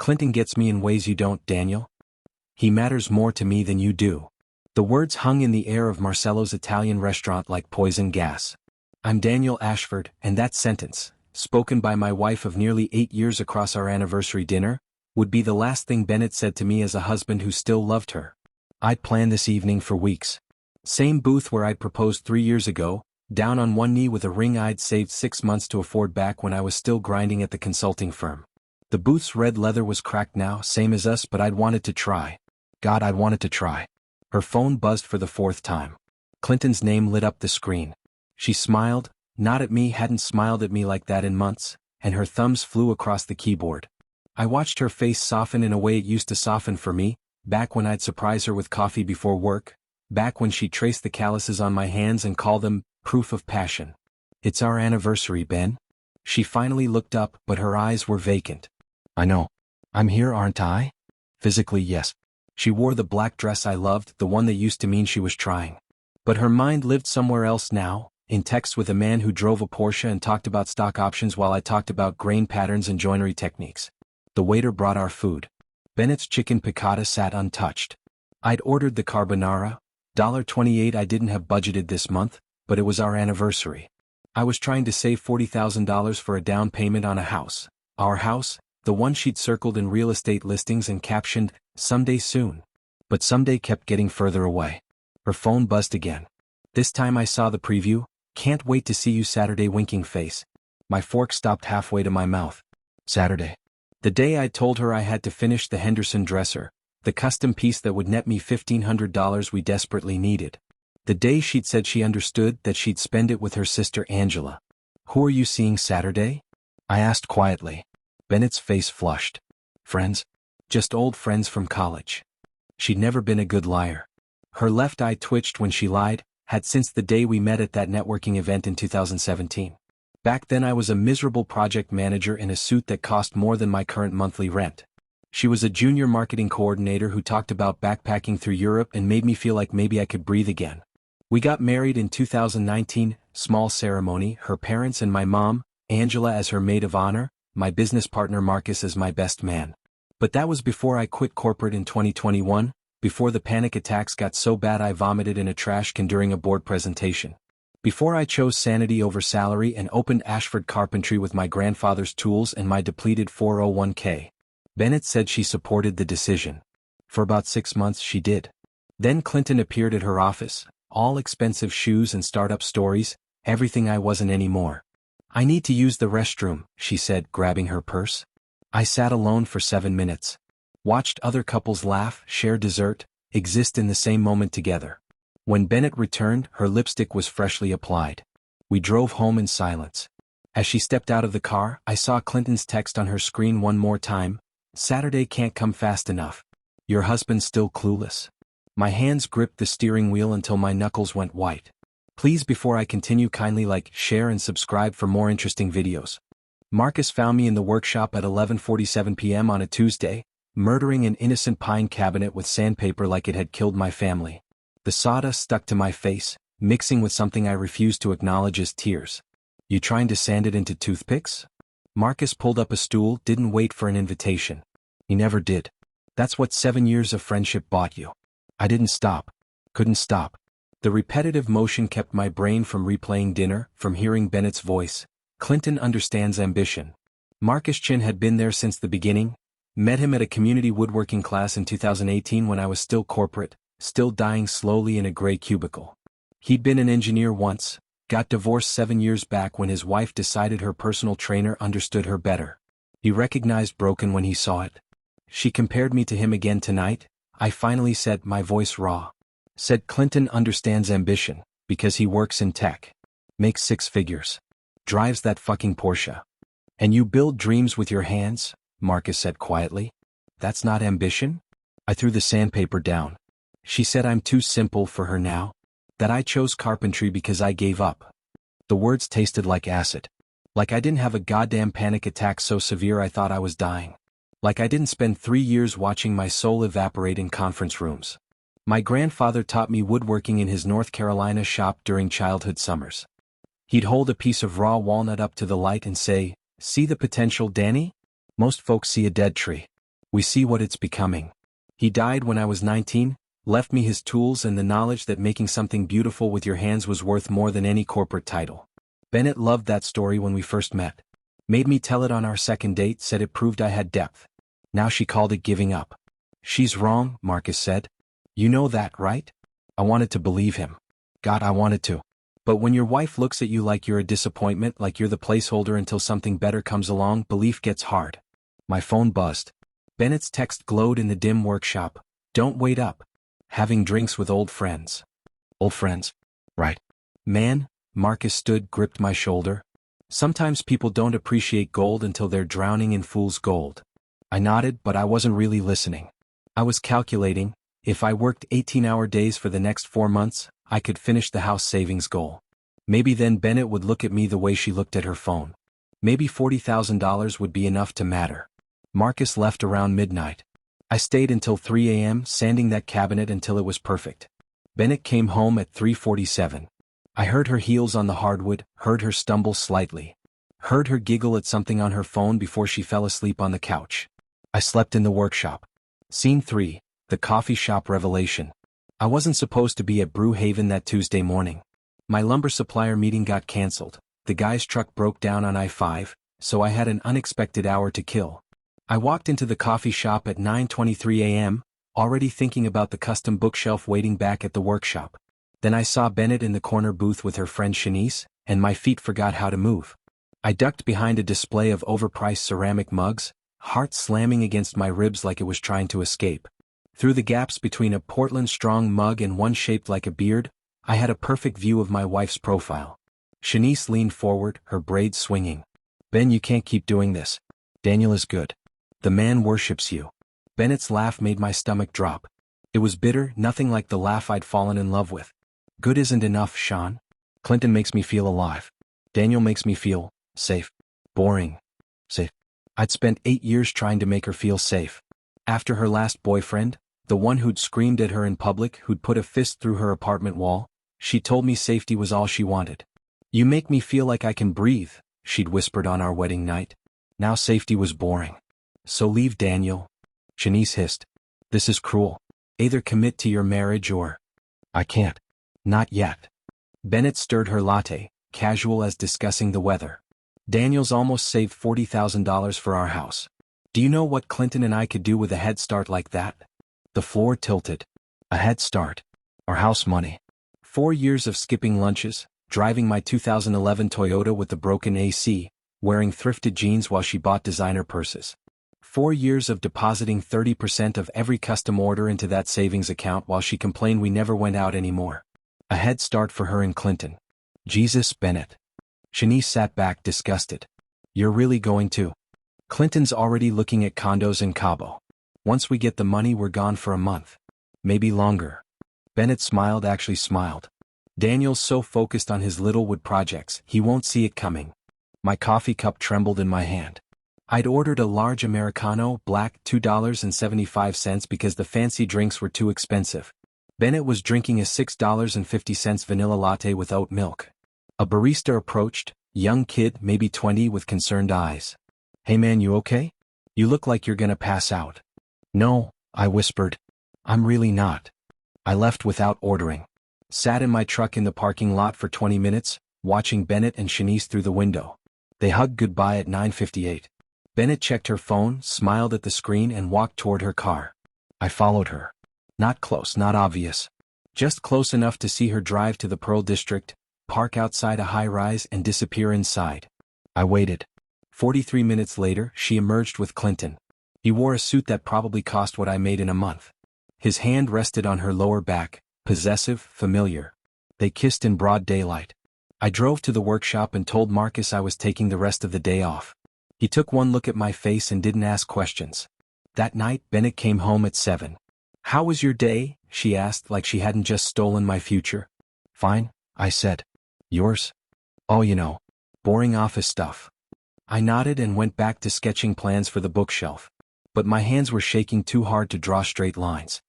Clinton gets me in ways you don't, Daniel. He matters more to me than you do. The words hung in the air of Marcello's Italian restaurant like poison gas. I'm Daniel Ashford, and that sentence, spoken by my wife of nearly 8 years across our anniversary dinner, would be the last thing Bennett said to me as a husband who still loved her. I'd planned this evening for weeks. Same booth where I'd proposed 3 years ago, down on one knee with a ring I'd saved 6 months to afford back when I was still grinding at the consulting firm. The booth's red leather was cracked now, same as us, but I'd wanted to try. God, I'd wanted to try. Her phone buzzed for the 4th time. Clinton's name lit up the screen. She smiled, not at me, hadn't smiled at me like that in months, and her thumbs flew across the keyboard. I watched her face soften in a way it used to soften for me, back when I'd surprise her with coffee before work, back when she'd trace the calluses on my hands and call them proof of passion. It's our anniversary, Ben. She finally looked up, but her eyes were vacant. I know. I'm here, aren't I? Physically, yes. She wore the black dress I loved, the one that used to mean she was trying. But her mind lived somewhere else now, in text with a man who drove a Porsche and talked about stock options while I talked about grain patterns and joinery techniques. The waiter brought our food. Bennett's chicken piccata sat untouched. I'd ordered the carbonara, $1.28. I didn't have budgeted this month, but it was our anniversary. I was trying to save $40,000 for a down payment on a house. Our house, the one she'd circled in real estate listings and captioned, "Someday soon." But someday kept getting further away. Her phone buzzed again. This time I saw the preview, "Can't wait to see you Saturday," winking face. My fork stopped halfway to my mouth. Saturday. The day I told her I had to finish the Henderson dresser, the custom piece that would net me $1,500 we desperately needed. The day she'd said she understood that she'd spend it with her sister Angela. Who are you seeing Saturday? I asked quietly. Bennett's face flushed. Friends. Just old friends from college. She'd never been a good liar. Her left eye twitched when she lied, had since the day we met at that networking event in 2017. Back then I was a miserable project manager in a suit that cost more than my current monthly rent. She was a junior marketing coordinator who talked about backpacking through Europe and made me feel like maybe I could breathe again. We got married in 2019, small ceremony, her parents and my mom, Angela as her maid of honor, my business partner Marcus as my best man. But that was before I quit corporate in 2021, before the panic attacks got so bad I vomited in a trash can during a board presentation. Before I chose sanity over salary and opened Ashford Carpentry with my grandfather's tools and my depleted 401k. Bennett said she supported the decision. For about 6 months she did. Then Clinton appeared at her office, all expensive shoes and startup stories, everything I wasn't anymore. I need to use the restroom, she said, grabbing her purse. I sat alone for 7 minutes. Watched other couples laugh, share dessert, exist in the same moment together. When Bennett returned, her lipstick was freshly applied. We drove home in silence. As she stepped out of the car, I saw Clinton's text on her screen one more time. Saturday can't come fast enough. Your husband's still clueless. My hands gripped the steering wheel until my knuckles went white. Please, before I continue, kindly like, share and subscribe for more interesting videos. Marcus found me in the workshop at 11:47 p.m. on a Tuesday, murdering an innocent pine cabinet with sandpaper like it had killed my family. The sawdust stuck to my face, mixing with something I refused to acknowledge as tears. You trying to sand it into toothpicks? Marcus pulled up a stool, didn't wait for an invitation. He never did. That's what 7 years of friendship bought you. I didn't stop. Couldn't stop. The repetitive motion kept my brain from replaying dinner, from hearing Bennett's voice. Clinton understands ambition. Marcus Chin had been there since the beginning. Met him at a community woodworking class in 2018 when I was still corporate, still dying slowly in a gray cubicle. He'd been an engineer once, got divorced 7 years back when his wife decided her personal trainer understood her better. He recognized broken when he saw it. She compared me to him again tonight. I finally said, my voice raw. Said Clinton understands ambition, because he works in tech. Makes 6 figures. Drives that fucking Porsche. And you build dreams with your hands, Marcus said quietly. That's not ambition? I threw the sandpaper down. She said I'm too simple for her now. That I chose carpentry because I gave up. The words tasted like acid. Like I didn't have a goddamn panic attack so severe I thought I was dying. Like I didn't spend 3 years watching my soul evaporate in conference rooms. My grandfather taught me woodworking in his North Carolina shop during childhood summers. He'd hold a piece of raw walnut up to the light and say, "See the potential, Danny? Most folks see a dead tree. We see what it's becoming. He died when I was 19, left me his tools and the knowledge that making something beautiful with your hands was worth more than any corporate title. Bennett loved that story when we first met. Made me tell it on our second date, said it proved I had depth. Now she called it giving up. She's wrong, Marcus said. You know that, right? I wanted to believe him. God, I wanted to. But when your wife looks at you like you're a disappointment, like you're the placeholder until something better comes along, belief gets hard. My phone buzzed. Bennett's text glowed in the dim workshop. Don't wait up. Having drinks with old friends. Old friends? Right. Man, Marcus stood, gripped my shoulder. Sometimes people don't appreciate gold until they're drowning in fool's gold. I nodded, but I wasn't really listening. I was calculating, if I worked 18-hour days for the next 4 months, I could finish the house savings goal. Maybe then Bennett would look at me the way she looked at her phone. Maybe $40,000 would be enough to matter. Marcus left around midnight. I stayed until 3 a.m. sanding that cabinet until it was perfect. Bennett came home at 3:47. I heard her heels on the hardwood, heard her stumble slightly. Heard her giggle at something on her phone before she fell asleep on the couch. I slept in the workshop. Scene 3, the coffee shop revelation. I wasn't supposed to be at Brew Haven that Tuesday morning. My lumber supplier meeting got canceled. The guy's truck broke down on I-5, so I had an unexpected hour to kill. I walked into the coffee shop at 9:23 a.m., already thinking about the custom bookshelf waiting back at the workshop. Then I saw Bennett in the corner booth with her friend Shanice, and my feet forgot how to move. I ducked behind a display of overpriced ceramic mugs, heart slamming against my ribs like it was trying to escape. Through the gaps between a Portland Strong mug and one shaped like a beard, I had a perfect view of my wife's profile. Shanice leaned forward, her braids swinging. Ben, you can't keep doing this. Daniel is good. The man worships you. Bennett's laugh made my stomach drop. It was bitter, nothing like the laugh I'd fallen in love with. Good isn't enough, Sean. Clinton makes me feel alive. Daniel makes me feel safe. Boring. Safe. I'd spent 8 years trying to make her feel safe. After her last boyfriend, the one who'd screamed at her in public, who'd put a fist through her apartment wall, she told me safety was all she wanted. You make me feel like I can breathe, she'd whispered on our wedding night. Now safety was boring. So leave Daniel. Shanice hissed. This is cruel. Either commit to your marriage or... I can't. Not yet. Bennett stirred her latte, casual as discussing the weather. Daniel's almost saved $40,000 for our house. Do you know what Clinton and I could do with a head start like that? The floor tilted. A head start. Our house money. 4 years of skipping lunches, driving my 2011 Toyota with the broken AC, wearing thrifted jeans while she bought designer purses. 4 years of depositing 30% of every custom order into that savings account while she complained we never went out anymore. A head start for her and Clinton. Jesus, Bennett. Shanice sat back disgusted. You're really going to? Clinton's already looking at condos in Cabo. Once we get the money, we're gone for a month. Maybe longer. Bennett smiled, actually smiled. Daniel's so focused on his Littlewood projects, he won't see it coming. My coffee cup trembled in my hand. I'd ordered a large Americano, black, $2.75 because the fancy drinks were too expensive. Bennett was drinking a $6.50 vanilla latte with oat milk. A barista approached, young kid, maybe 20, with concerned eyes. Hey man, you okay? You look like you're gonna pass out. No, I whispered. I'm really not. I left without ordering. Sat in my truck in the parking lot for 20 minutes, watching Bennett and Shanice through the window. They hugged goodbye at 9:58. Bennett checked her phone, smiled at the screen and walked toward her car. I followed her. Not close, not obvious. Just close enough to see her drive to the Pearl District, park outside a high-rise and disappear inside. I waited. 43 minutes later, she emerged with Clinton. He wore a suit that probably cost what I made in a month. His hand rested on her lower back, possessive, familiar. They kissed in broad daylight. I drove to the workshop and told Marcus I was taking the rest of the day off. He took one look at my face and didn't ask questions. That night, Bennett came home at 7. How was your day? She asked, like she hadn't just stolen my future. Fine, I said. Yours? Oh, you know, boring office stuff. I nodded and went back to sketching plans for the bookshelf. But my hands were shaking too hard to draw straight lines.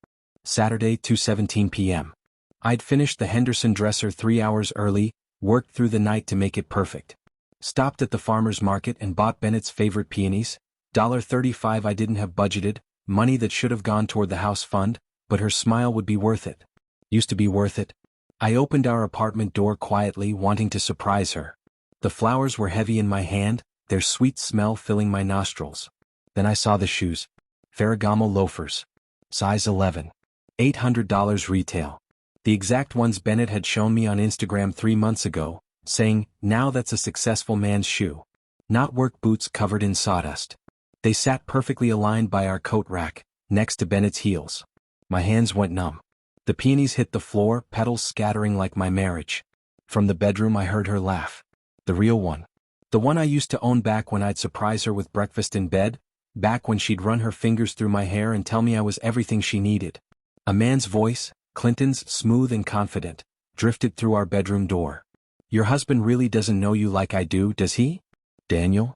Saturday, 2:17 p.m. I'd finished the Henderson dresser 3 hours early, worked through the night to make it perfect. Stopped at the farmer's market and bought Bennett's favorite peonies, $1.35 I didn't have budgeted, money that should have gone toward the house fund, but her smile would be worth it. Used to be worth it. I opened our apartment door quietly, wanting to surprise her. The flowers were heavy in my hand, their sweet smell filling my nostrils. Then I saw the shoes. Ferragamo loafers. Size 11. $800 retail. The exact ones Bennett had shown me on Instagram 3 months ago, saying, "Now that's a successful man's shoe." Not work boots covered in sawdust. They sat perfectly aligned by our coat rack, next to Bennett's heels. My hands went numb. The peonies hit the floor, petals scattering like my marriage. From the bedroom I heard her laugh. The real one. The one I used to own back when I'd surprise her with breakfast in bed, back when she'd run her fingers through my hair and tell me I was everything she needed. A man's voice, Clinton's, smooth and confident, drifted through our bedroom door. "Your husband really doesn't know you like I do, does he? Daniel?"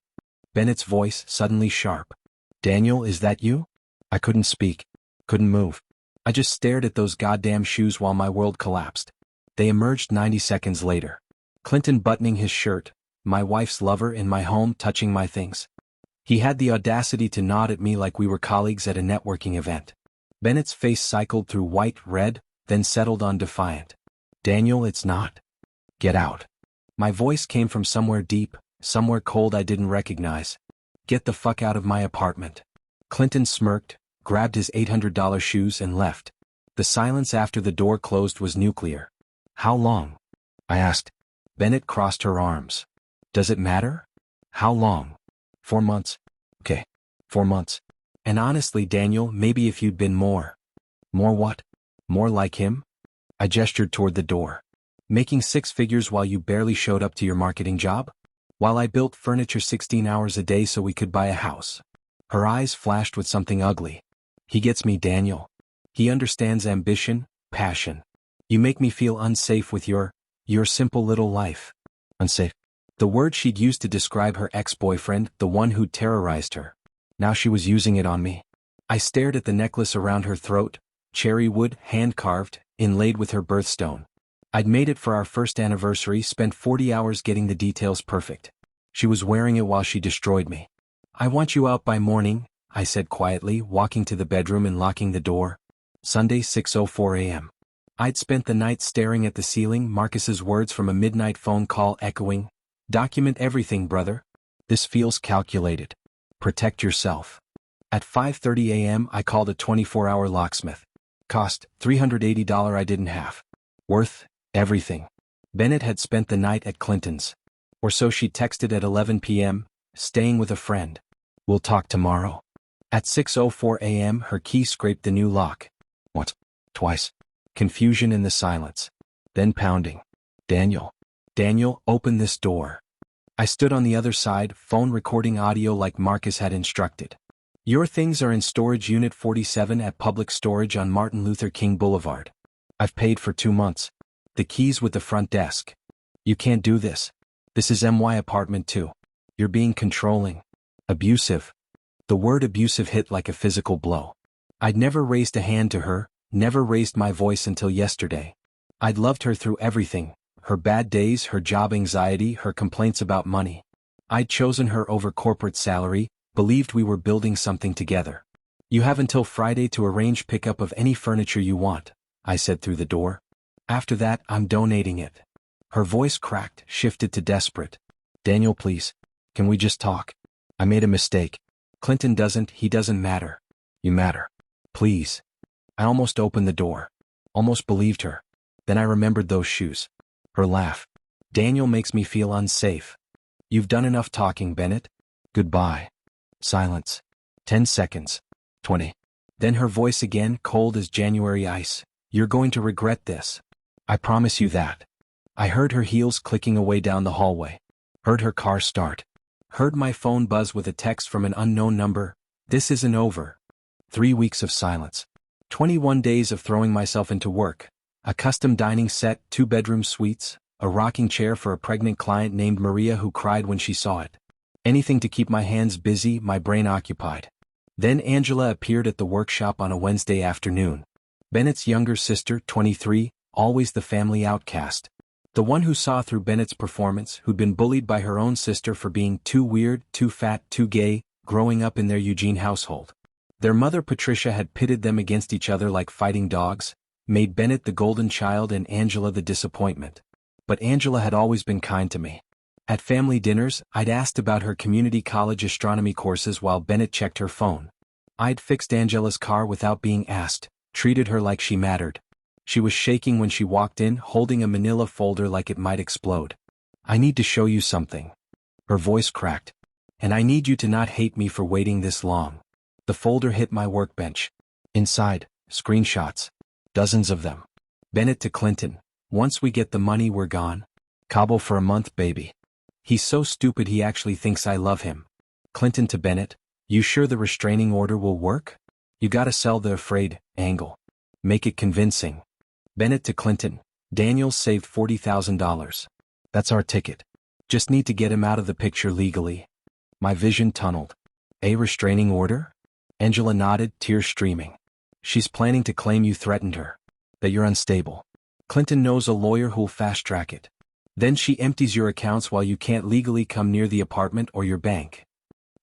Bennett's voice, suddenly sharp. "Daniel, is that you?" I couldn't speak. Couldn't move. I just stared at those goddamn shoes while my world collapsed. They emerged 90 seconds later. Clinton buttoning his shirt, my wife's lover in my home touching my things. He had the audacity to nod at me like we were colleagues at a networking event. Bennett's face cycled through white, red, then settled on defiant. "Daniel, it's not. Get out." My voice came from somewhere deep, somewhere cold I didn't recognize. "Get the fuck out of my apartment." Clinton smirked, grabbed his $800 shoes and left. The silence after the door closed was nuclear. "How long?" I asked. Bennett crossed her arms. "Does it matter? How long?" 4 months. Okay. 4 months. And honestly, Daniel, maybe if you'd been more. More what? More like him? I gestured toward the door. "Making 6 figures while you barely showed up to your marketing job? While I built furniture 16 hours a day so we could buy a house." Her eyes flashed with something ugly. "He gets me, Daniel. He understands ambition, passion. You make me feel unsafe with your simple little life." Unsafe. The word she'd used to describe her ex-boyfriend, the one who'd terrorized her. Now she was using it on me. I stared at the necklace around her throat, cherry wood, hand-carved, inlaid with her birthstone. I'd made it for our first anniversary, spent 40 hours getting the details perfect. She was wearing it while she destroyed me. "I want you out by morning," I said quietly, walking to the bedroom and locking the door. Sunday, 6:04 a.m. I'd spent the night staring at the ceiling, Marcus's words from a midnight phone call echoing. "Document everything, brother. This feels calculated. Protect yourself." At 5:30 a.m. I called a 24-hour locksmith. Cost $380 I didn't have. Worth everything. Bennett had spent the night at Clinton's. Or so she texted at 11 p.m., staying with a friend. "We'll talk tomorrow." At 6:04 a.m. her key scraped the new lock. Once. Twice. Confusion in the silence. Then pounding. "Daniel. Daniel, open this door." I stood on the other side, phone recording audio like Marcus had instructed. "Your things are in storage unit 47 at public storage on Martin Luther King Boulevard. I've paid for 2 months. The keys with the front desk. You can't do this. This is MY apartment too. You're being controlling. Abusive." The word abusive hit like a physical blow. I'd never raised a hand to her, never raised my voice until yesterday. I'd loved her through everything. Her bad days, her job anxiety, her complaints about money. I'd chosen her over corporate salary, believed we were building something together. "You have until Friday to arrange pickup of any furniture you want," I said through the door. "After that, I'm donating it." Her voice cracked, shifted to desperate. "Daniel, please. Can we just talk? I made a mistake. Clinton he doesn't matter. You matter. Please." I almost opened the door. Almost believed her. Then I remembered those shoes. Her laugh. "Daniel makes me feel unsafe." "You've done enough talking, Bennett. Goodbye." Silence. 10 seconds. 20. Then her voice again, cold as January ice. "You're going to regret this. I promise you that." I heard her heels clicking away down the hallway. Heard her car start. Heard my phone buzz with a text from an unknown number. "This isn't over." 3 weeks of silence. 21 days of throwing myself into work. A custom dining set, 2-bedroom suites, a rocking chair for a pregnant client named Maria who cried when she saw it. Anything to keep my hands busy, my brain occupied. Then Angela appeared at the workshop on a Wednesday afternoon. Bennett's younger sister, 23, always the family outcast. The one who saw through Bennett's performance, who'd been bullied by her own sister for being too weird, too fat, too gay, growing up in their Eugene household. Their mother Patricia had pitted them against each other like fighting dogs, made Bennett the golden child and Angela the disappointment. But Angela had always been kind to me. At family dinners, I'd asked about her community college astronomy courses while Bennett checked her phone. I'd fixed Angela's car without being asked, treated her like she mattered. She was shaking when she walked in, holding a manila folder like it might explode. "I need to show you something." Her voice cracked. "And I need you to not hate me for waiting this long." The folder hit my workbench. Inside, screenshots. Dozens of them. Bennett to Clinton. "Once we get the money, we're gone. Cabo for a month, baby. He's so stupid he actually thinks I love him." Clinton to Bennett. "You sure the restraining order will work? You gotta sell the afraid angle. Make it convincing." Bennett to Clinton. "Daniel saved $40,000. That's our ticket. Just need to get him out of the picture legally." My vision tunneled. "A restraining order?" Angela nodded, tears streaming. "She's planning to claim you threatened her. That you're unstable. Clinton knows a lawyer who'll fast-track it. Then she empties your accounts while you can't legally come near the apartment or your bank."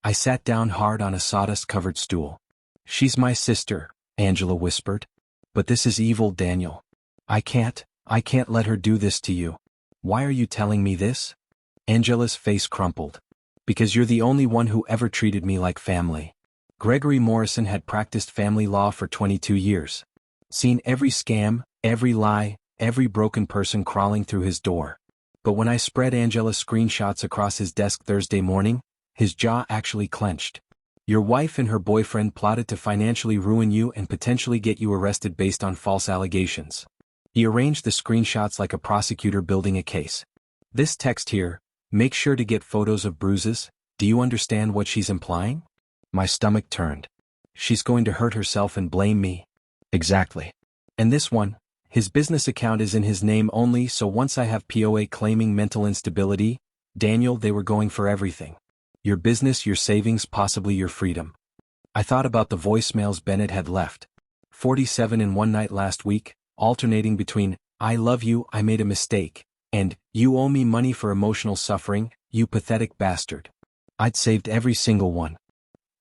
I sat down hard on a sawdust-covered stool. "She's my sister," Angela whispered. "But this is evil, Daniel. I can't let her do this to you." "Why are you telling me this?" Angela's face crumpled. "Because you're the only one who ever treated me like family." Gregory Morrison had practiced family law for 22 years. Seen every scam, every lie, every broken person crawling through his door. But when I spread Angela's screenshots across his desk Thursday morning, his jaw actually clenched. "Your wife and her boyfriend plotted to financially ruin you and potentially get you arrested based on false allegations." He arranged the screenshots like a prosecutor building a case. "This text here, make sure to get photos of bruises. Do you understand what she's implying?" My stomach turned. "She's going to hurt herself and blame me." "Exactly. And this one, his business account is in his name only, so once I have POA claiming mental instability, Daniel, they were going for everything. Your business, your savings, possibly your freedom." I thought about the voicemails Bennett had left. 47 in one night last week, alternating between, "I love you, I made a mistake," and, "You owe me money for emotional suffering, you pathetic bastard." I'd saved every single one.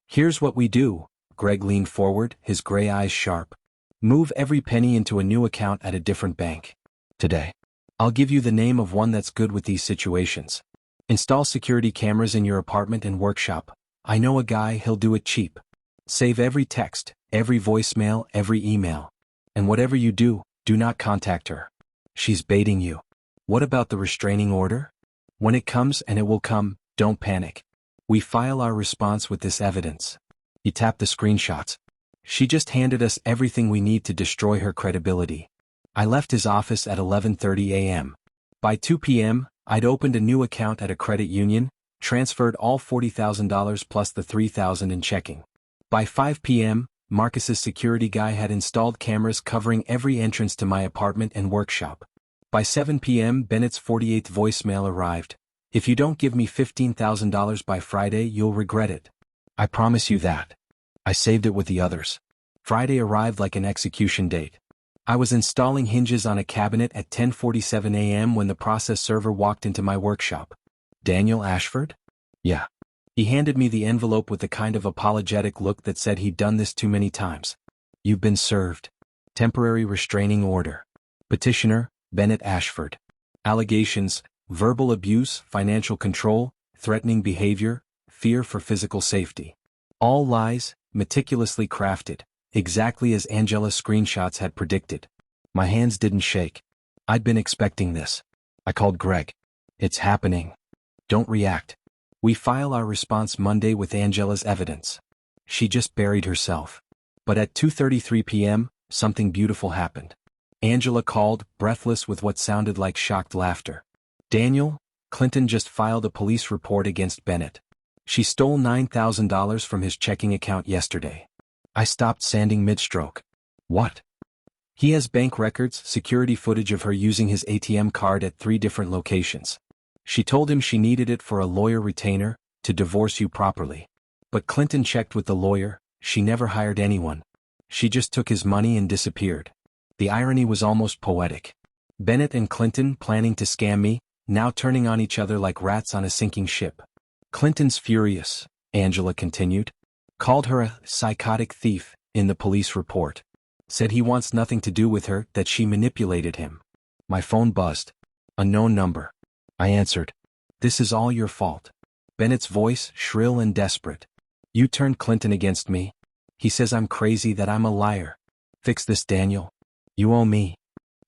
"Here's what we do," Greg leaned forward, his gray eyes sharp. "Move every penny into a new account at a different bank. Today. I'll give you the name of one that's good with these situations. Install security cameras in your apartment and workshop. I know a guy, he'll do it cheap. Save every text, every voicemail, every email. And whatever you do, do not contact her. She's baiting you." "What about the restraining order?" "When it comes, and it will come, don't panic. We file our response with this evidence." He tapped the screenshots. "She just handed us everything we need to destroy her credibility." I left his office at 11:30 a.m. By 2 p.m., I'd opened a new account at a credit union, transferred all $40,000 plus the $3,000 in checking. By 5 p.m., Marcus's security guy had installed cameras covering every entrance to my apartment and workshop. By 7 p.m., Bennett's 48th voicemail arrived. "If you don't give me $15,000 by Friday, you'll regret it. I promise you that." I saved it with the others. Friday arrived like an execution date. I was installing hinges on a cabinet at 10:47 a.m. when the process server walked into my workshop. "Daniel Ashford?" "Yeah." He handed me the envelope with the kind of apologetic look that said he'd done this too many times. "You've been served. Temporary restraining order. Petitioner, Bennett Ashford. Allegations, verbal abuse, financial control, threatening behavior, fear for physical safety. All lies, meticulously crafted, exactly as Angela's screenshots had predicted." My hands didn't shake. I'd been expecting this. I called Greg. "It's happening. Don't react. We file our response Monday with Angela's evidence." She just buried herself. But at 2:33 p.m., something beautiful happened. Angela called, breathless with what sounded like shocked laughter. "Daniel, Clinton just filed a police report against Bennett. She stole $9,000 from his checking account yesterday." I stopped sanding mid-stroke. "What?" "He has bank records, security footage of her using his ATM card at 3 different locations. She told him she needed it for a lawyer retainer, to divorce you properly. But Clinton checked with the lawyer, she never hired anyone. She just took his money and disappeared." The irony was almost poetic. Bennett and Clinton planning to scam me, now turning on each other like rats on a sinking ship. "Clinton's furious," Angela continued. Called her a psychotic thief in the police report. Said he wants nothing to do with her, that she manipulated him. My phone buzzed. Unknown number. I answered. This is all your fault. Bennett's voice, shrill and desperate. You turned Clinton against me. He says I'm crazy, that I'm a liar. Fix this, Daniel. You owe me.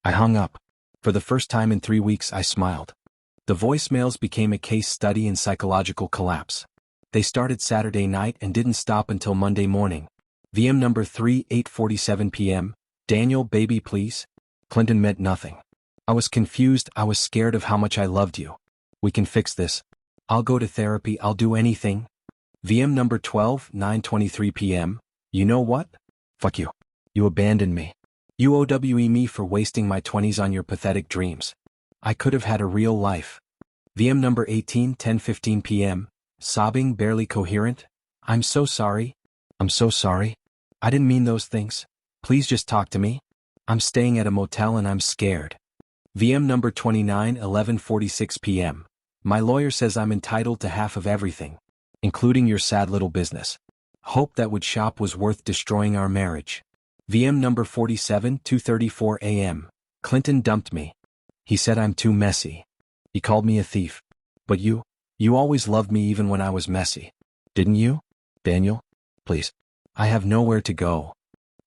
I hung up. For the first time in 3 weeks, I smiled. The voicemails became a case study in psychological collapse. They started Saturday night and didn't stop until Monday morning. VM number 3, 8:47 p.m. Daniel, baby, please. Clinton meant nothing. I was confused. I was scared of how much I loved you. We can fix this. I'll go to therapy. I'll do anything. VM number 12, 9:23 p.m. You know what? Fuck you. You abandoned me. You OWE me for wasting my 20s on your pathetic dreams. I could have had a real life. VM number 18, 10:15 p.m. Sobbing, barely coherent. I'm so sorry. I'm so sorry. I didn't mean those things. Please just talk to me. I'm staying at a motel and I'm scared. VM number 29, 11:46 p.m. My lawyer says I'm entitled to half of everything, including your sad little business. Hope that would shop was worth destroying our marriage. VM number 47, 2:34 a.m. Clinton dumped me. He said I'm too messy. He called me a thief. But you always loved me even when I was messy. Didn't you? Daniel? Please. I have nowhere to go.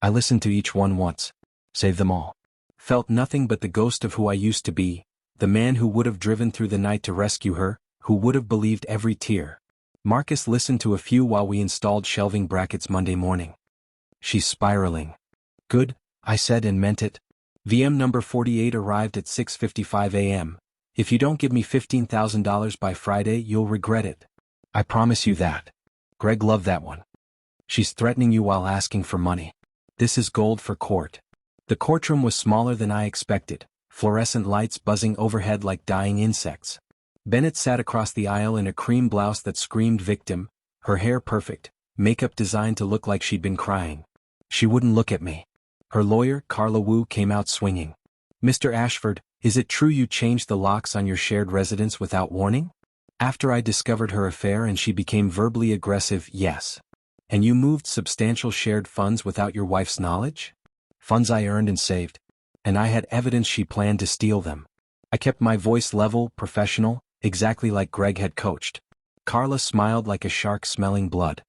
I listened to each one once. Save them all. Felt nothing but the ghost of who I used to be, the man who would have driven through the night to rescue her, who would have believed every tear. Marcus listened to a few while we installed shelving brackets Monday morning. She's spiraling. Good, I said and meant it. VM number 48 arrived at 6:55 a.m. If you don't give me $15,000 by Friday, you'll regret it. I promise you that. Greg loved that one. She's threatening you while asking for money. This is gold for court. The courtroom was smaller than I expected, fluorescent lights buzzing overhead like dying insects. Bennett sat across the aisle in a cream blouse that screamed victim, her hair perfect, makeup designed to look like she'd been crying. She wouldn't look at me. Her lawyer, Carla Wu, came out swinging. Mr. Ashford, is it true you changed the locks on your shared residence without warning? After I discovered her affair and she became verbally aggressive, yes. And you moved substantial shared funds without your wife's knowledge? Funds I earned and saved. And I had evidence she planned to steal them. I kept my voice level, professional, exactly like Greg had coached. Carla smiled like a shark smelling blood.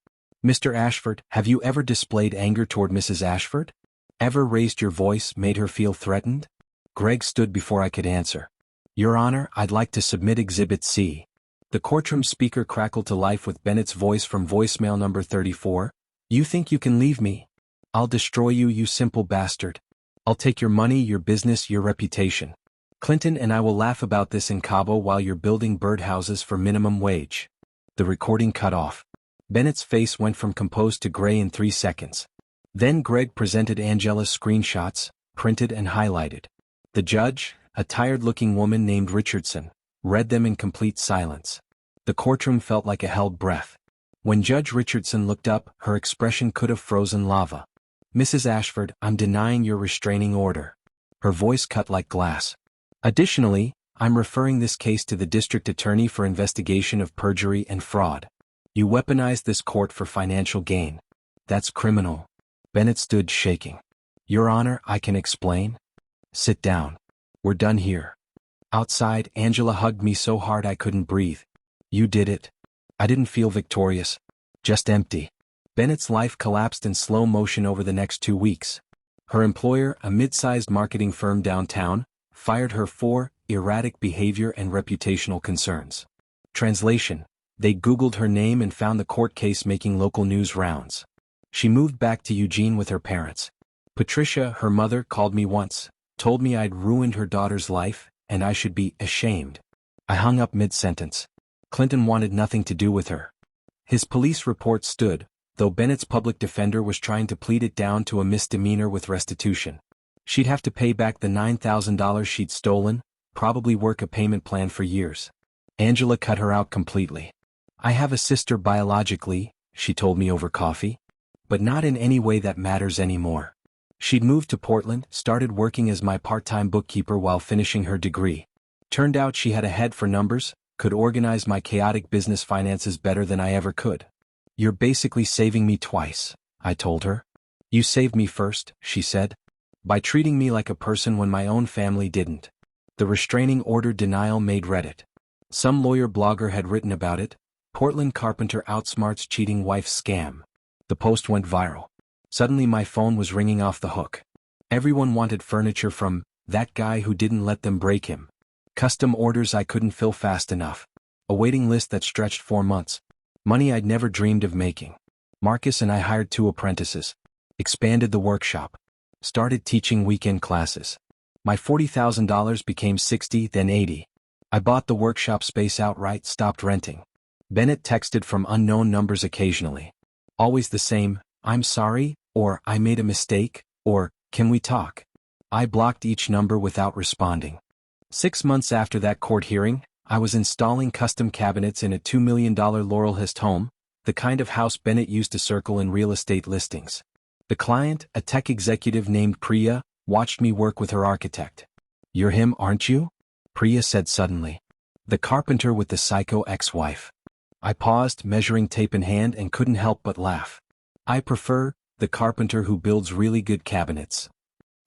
Mr. Ashford, have you ever displayed anger toward Mrs. Ashford? Ever raised your voice, made her feel threatened? Greg stood before I could answer. Your Honor, I'd like to submit Exhibit C. The courtroom speaker crackled to life with Bennett's voice from voicemail number 34. You think you can leave me? I'll destroy you, you simple bastard. I'll take your money, your business, your reputation. Clinton and I will laugh about this in Cabo while you're building birdhouses for minimum wage. The recording cut off. Bennett's face went from composed to gray in 3 seconds. Then Greg presented Angela's screenshots, printed and highlighted. The judge, a tired-looking woman named Richardson, read them in complete silence. The courtroom felt like a held breath. When Judge Richardson looked up, her expression could have frozen lava. Mrs. Ashford, I'm denying your restraining order. Her voice cut like glass. Additionally, I'm referring this case to the district attorney for investigation of perjury and fraud. You weaponized this court for financial gain. That's criminal. Bennett stood shaking. Your Honor, I can explain. Sit down. We're done here. Outside, Angela hugged me so hard I couldn't breathe. You did it. I didn't feel victorious. Just empty. Bennett's life collapsed in slow motion over the next 2 weeks. Her employer, a mid-sized marketing firm downtown, fired her for erratic behavior and reputational concerns. Translation: they Googled her name and found the court case making local news rounds. She moved back to Eugene with her parents. Patricia, her mother, called me once, told me I'd ruined her daughter's life, and I should be ashamed. I hung up mid-sentence. Clinton wanted nothing to do with her. His police report stood, though Bennett's public defender was trying to plead it down to a misdemeanor with restitution. She'd have to pay back the $9,000 she'd stolen, probably work a payment plan for years. Angela cut her out completely. I have a sister biologically, she told me over coffee, but not in any way that matters anymore. She'd moved to Portland, started working as my part-time bookkeeper while finishing her degree. Turned out she had a head for numbers, could organize my chaotic business finances better than I ever could. You're basically saving me twice, I told her. You saved me first, she said, by treating me like a person when my own family didn't. The restraining order denial made Reddit. Some lawyer blogger had written about it. Portland carpenter outsmarts cheating wife scam. The post went viral. Suddenly my phone was ringing off the hook. Everyone wanted furniture from that guy who didn't let them break him. Custom orders I couldn't fill fast enough. A waiting list that stretched 4 months. Money I'd never dreamed of making. Marcus and I hired 2 apprentices. Expanded the workshop. Started teaching weekend classes. My $40,000 became $60,000, then $80,000. I bought the workshop space outright, stopped renting. Bennett texted from unknown numbers occasionally. Always the same, I'm sorry, or I made a mistake, or can we talk? I blocked each number without responding. 6 months after that court hearing, I was installing custom cabinets in a $2 million Laurelhurst home, the kind of house Bennett used to circle in real estate listings. The client, a tech executive named Priya, watched me work with her architect. You're him, aren't you? Priya said suddenly. The carpenter with the psycho ex-wife. I paused, measuring tape in hand, and couldn't help but laugh. I prefer the carpenter who builds really good cabinets.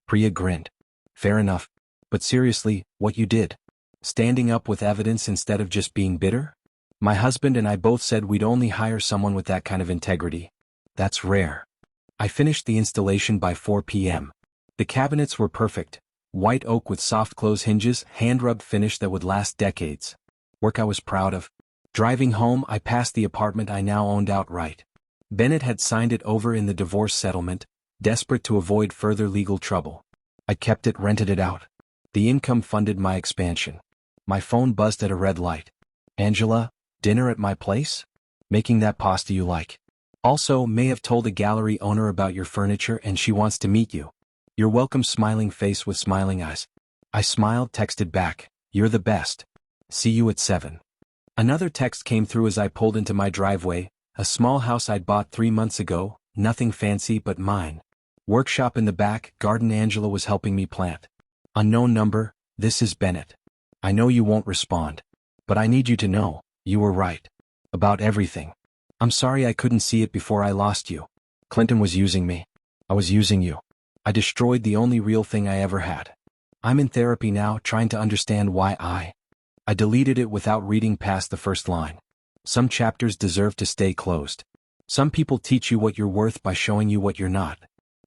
Priya grinned. Fair enough. But seriously, what you did? Standing up with evidence instead of just being bitter? My husband and I both said we'd only hire someone with that kind of integrity. That's rare. I finished the installation by 4 p.m. The cabinets were perfect. White oak with soft close hinges, hand-rubbed finish that would last decades. Work I was proud of. Driving home, I passed the apartment I now owned outright. Bennett had signed it over in the divorce settlement, desperate to avoid further legal trouble. I kept it, rented it out. The income funded my expansion. My phone buzzed at a red light. Angela, dinner at my place? Making that pasta you like. Also, may have told a gallery owner about your furniture and she wants to meet you. You're welcome, smiling face with smiling eyes. I smiled, texted back, you're the best. See you at 7. Another text came through as I pulled into my driveway, a small house I'd bought 3 months ago, nothing fancy but mine. Workshop in the back, garden Angela was helping me plant. Unknown number, this is Bennett. I know you won't respond. But I need you to know, you were right. About everything. I'm sorry I couldn't see it before I lost you. Clinton was using me. I was using you. I destroyed the only real thing I ever had. I'm in therapy now, trying to understand why I deleted it without reading past the first line. Some chapters deserve to stay closed. Some people teach you what you're worth by showing you what you're not.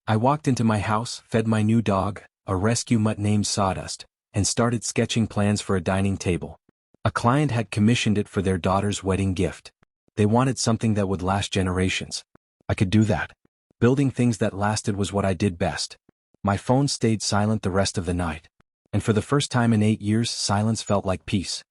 I walked into my house, fed my new dog, a rescue mutt named Sawdust, and started sketching plans for a dining table. A client had commissioned it for their daughter's wedding gift. They wanted something that would last generations. I could do that. Building things that lasted was what I did best. My phone stayed silent the rest of the night. And for the first time in 8 years, silence felt like peace.